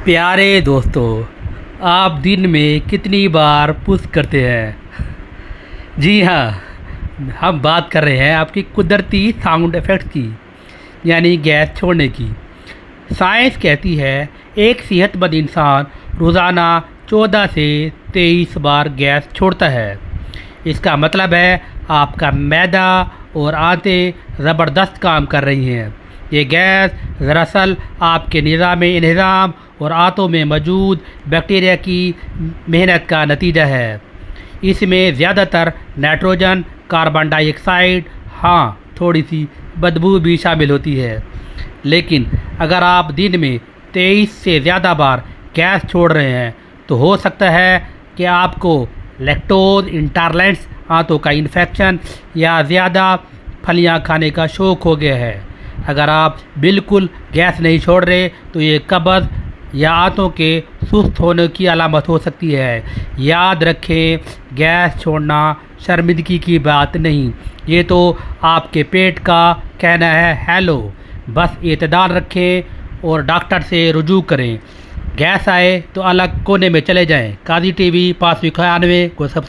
پیارے دوستو، آپ دن میں کتنی بار پس کرتے ہیں؟ جی ہاں، ہم بات کر رہے ہیں آپ کی قدرتی ساؤنڈ ایفیکٹس کی، یعنی گیس چھوڑنے کی۔ سائنس کہتی ہے ایک صحت مند انسان روزانہ 14 سے 23 بار گیس چھوڑتا ہے۔ اس کا مطلب ہے آپ کا معدہ اور آنتیں زبردست کام کر رہی ہیں۔ یہ گیس دراصل آپ کے نظام انہضام اور آنتوں میں موجود بیکٹیریا کی محنت کا نتیجہ ہے۔ اس میں زیادہ تر نائٹروجن، کاربن ڈائی آکسائڈ، ہاں تھوڑی سی بدبو بھی شامل ہوتی ہے۔ لیکن اگر آپ دن میں 23 سے زیادہ بار گیس چھوڑ رہے ہیں تو ہو سکتا ہے کہ آپ کو لیکٹوز انٹالرنس، آنتوں کا انفیکشن یا زیادہ پھلیاں کھانے کا شوق ہو گیا ہے۔ اگر آپ بالکل گیس نہیں چھوڑ رہے تو یہ قبض یا آنتوں کے سست ہونے کی علامت ہو سکتی ہے۔ یاد رکھیں، گیس چھوڑنا شرمندگی کی بات نہیں، یہ تو آپ کے پیٹ کا کہنا ہے ہیلو۔ بس اعتدال رکھیں اور ڈاکٹر سے رجوع کریں۔ گیس آئے تو الگ کونے میں چلے جائیں۔ قاضی ٹی وی 591 کو سب